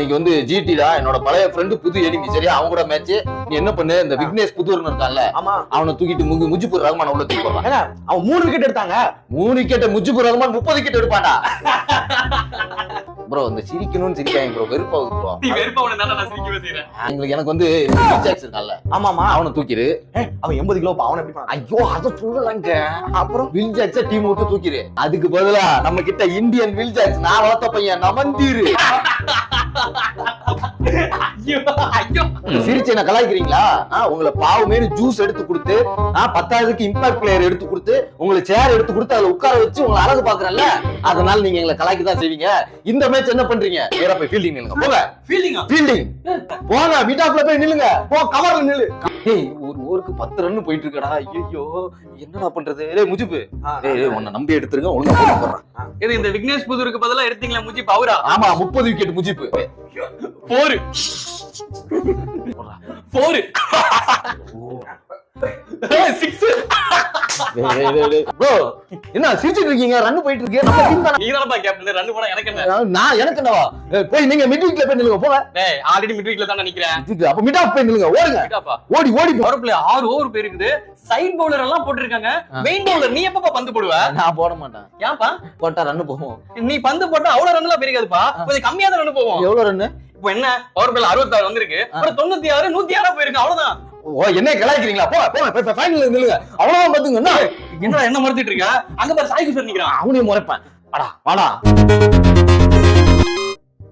இன்னைக்கு வந்து ஜிடிடா என்னோட பழைய ஃப்ரெண்டு புது எனிமி சரியா அவங்க கூட மேட்ச். நீ என்ன பண்ணு இந்த விக்னேஷ் புதூர்னு இருக்கான்ல ஆமா அவனை தூக்கிட்டு முஜிபுர் ரஹ்மான் உள்ள தூக்கி போறான். அவன் 3 விக்கெட் எடுத்தாங்க. 3 விக்கெட் முஜிபுர் ரஹ்மான் 30 விக்கெட் எடுப்பான்டா. ப்ரோ இந்த சிரிக்கணும்னு சிரிக்காங்க ப்ரோ, வெறுப்பாகுது ப்ரோ. நீ வெறுப்பாவன தான நான் சிரிக்கவே செய்றேன். எனக்கு வந்து வில்ஜாக்ஸ் இருக்கான்ல ஆமாமா அவனை தூக்கிரு. அவன் 80 கிலோ அவன் எப்படி பண்ணான்? ஐயோ அத சொல்லலங்க. அப்புறம் வில்ஜாக்ஸ டீம் விட்டு தூக்கிரு. அதுக்கு பதிலா நம்ம கிட்ட இந்தியன் வில்ஜாக்ஸ் நான் வளர்த்த பையன் நமந்தீரு. ஐயோ ஐயோ சிரிச்சு என்ன கலாய்க்கிறீங்களா? உங்களை பாவமேனு ஜூஸ் எடுத்து கொடுத்து 10,000க்கு இம்பாக்ட் பிளேயர் எடுத்து கொடுத்து உங்களுக்கு சேர் எடுத்து கொடுத்து அதுல உட்கார வச்சு உங்களை அழகு பாக்குறேன்ல, அதனால நீங்க எங்களை கலாய்க்க தான் செய்வீங்க. இந்த மேட்ச் என்ன பண்றீங்க? நேரா போய் ஃபீல்டிங் நில்லுங்க. போங்க ஃபீலிங்கா ஃபீல்டிங் போங்க. மிட் ஆஃப்ல போய் நில்லுங்க. போ கவர்ல நில்லு. ஏய் ஒரு ஓவருக்கு 10 ரன் போயிட்டு இருக்கடா. ஐயோ என்னடா பண்றது? டேய் முஜிப், டேய் உன்னை நம்பி எடுத்துருங்க, ஒழுங்கா போட போறேன். இது இந்த விக்னேஷ் புதூருக்கு பதிலா எடுத்தீங்களா முஜிப்? அவரா? ஆமா 30 விக்கெட் முஜிப். 4 6 ப்ரோ என்ன சிரிச்சிட்டு இருக்கீங்க? ரன் போயிட்டு இருக்கு. நம்ம டீம் தான். நீ தானப்பா கேப்டன். ரன் போனா எனக்கு என்ன? நான் எனக்கு என்னவா? போய் நீங்க மிட் வீக்ல போய் நில்லுங்க. போங்க. டேய் ஆல்ரெடி மிட் வீக்ல தான நிக்கிறேன். அப்ப மிட் ஆஃப் போய் நில்லுங்க. ஓடுங்க. கேட்டாப்பா ஓடி ஓடி போ. பவர் பிளே 6 ஓவர் போயிருக்குது. சைடு பவுலர் எல்லாம் போட்டுருக்காங்க. மெயின் பவுலர் நீ எப்பப்பா பந்து போடுவ? நான் போட மாட்டேன். ஏன்பா? போட்டா ரன் போகும். நீ பந்து போட்டா அவ்வளவு ரன் எல்லாம் பெருகாதுப்பா. கொஞ்சம் கம்மியா தான் ரன் போகும். எவ்வளவு ரன்? இப்போ என்ன பவர் பிளே 66 வந்திருக்கு. அப்புறம் 96 106 போயிருக்கு. அவ்வளவுதான். ஓ என்ன கலாய்க்கிறீங்களா? போங்க ஃபைனல்ல நில்லுங்க. அவ்வளவுதான் பாத்துங்க. என்ன மறந்துட்டு இருக்க? அங்க பாரு சாய் குஷர் நிக்கிறான். அவனையும் முறைப்பேன். வாடா வாடா.